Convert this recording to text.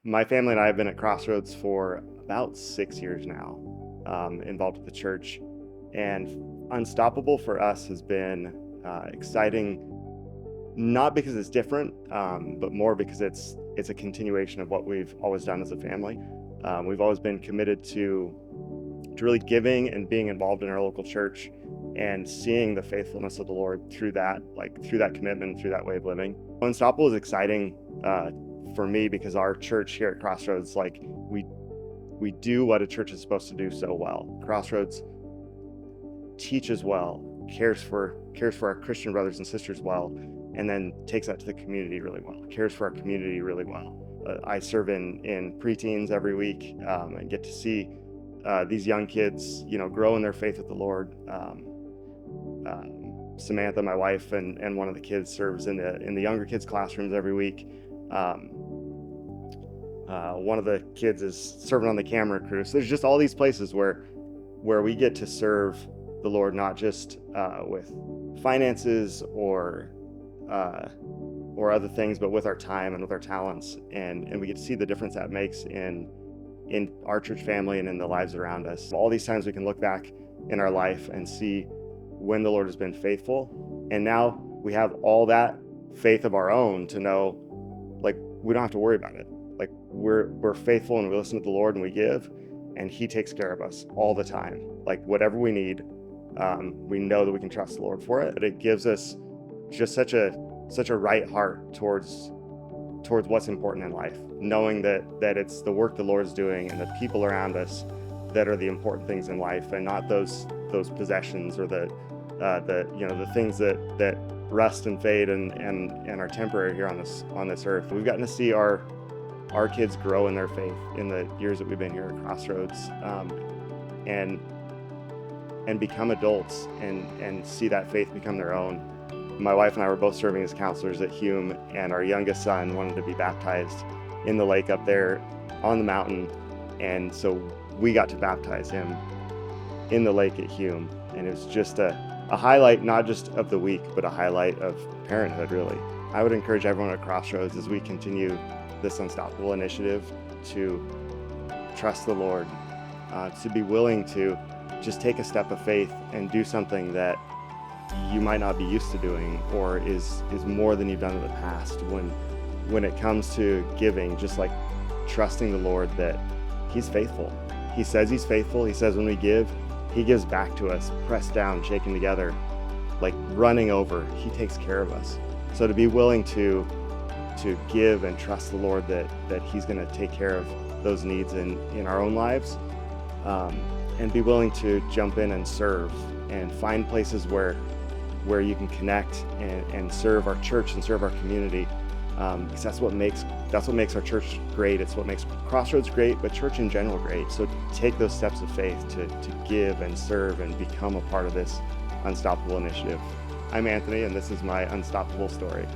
My family and I have been at Crossroads for about 6 years now, involved with the church. And Unstoppable for us has been exciting, not because it's different, but more because it's a continuation of what we've always done as a family. We've always been committed to really giving and being involved in our local church and seeing the faithfulness of the Lord through that, like through that commitment, through that way of living. Unstoppable is exciting for me because our church here at Crossroads, like we do what a church is supposed to do so well. Crossroads teaches well, cares for our Christian brothers and sisters well, and then takes that to the community really well. Cares for our community really well. I serve in preteens every week and get to see these young kids, grow in their faith with the Lord. Samantha, my wife, and one of the kids serves in the younger kids' classrooms every week. One of the kids is serving on the camera crew. So there's just all these places where we get to serve the Lord, not just with finances or other things, but with our time and with our talents, and we get to see the difference that makes in our church family and in the lives around us. All these times we can look back in our life and see when the Lord has been faithful, and now we have all that faith of our own to know, like, we don't have to worry about it. Like, we're faithful and we listen to the Lord and we give, and He takes care of us all the time. Like, whatever we need, we know that we can trust the Lord for it. But it gives us just such a right heart towards what's important in life, knowing that it's the work the Lord's doing and the people around us that are the important things in life, and not those possessions or the things that rust and fade and are temporary here on this earth. We've gotten to see our kids grow in their faith in the years that we've been here at Crossroads, and become adults and see that faith become their own. My wife and I were both serving as counselors at Hume, and our youngest son wanted to be baptized in the lake up there on the mountain, and so we got to baptize him in the lake at Hume, and it was just a highlight, not just of the week, but a highlight of parenthood, really. I would encourage everyone at Crossroads, as we continue this Unstoppable initiative, to trust the Lord, to be willing to just take a step of faith and do something that you might not be used to doing, or is more than you've done in the past. When it comes to giving, just like trusting the Lord that He's faithful. He says He's faithful. He says when we give, He gives back to us, pressed down, shaken together, like running over. He takes care of us. So to be willing to give and trust the Lord that He's going to take care of those needs in our own lives, and be willing to jump in and serve and find places where you can connect and serve our church and serve our community, because that's what makes our church great. It's what makes Crossroads great, but church in general great. So take those steps of faith to give and serve and become a part of this Unstoppable initiative. I'm Anthony, and this is my Unstoppable story.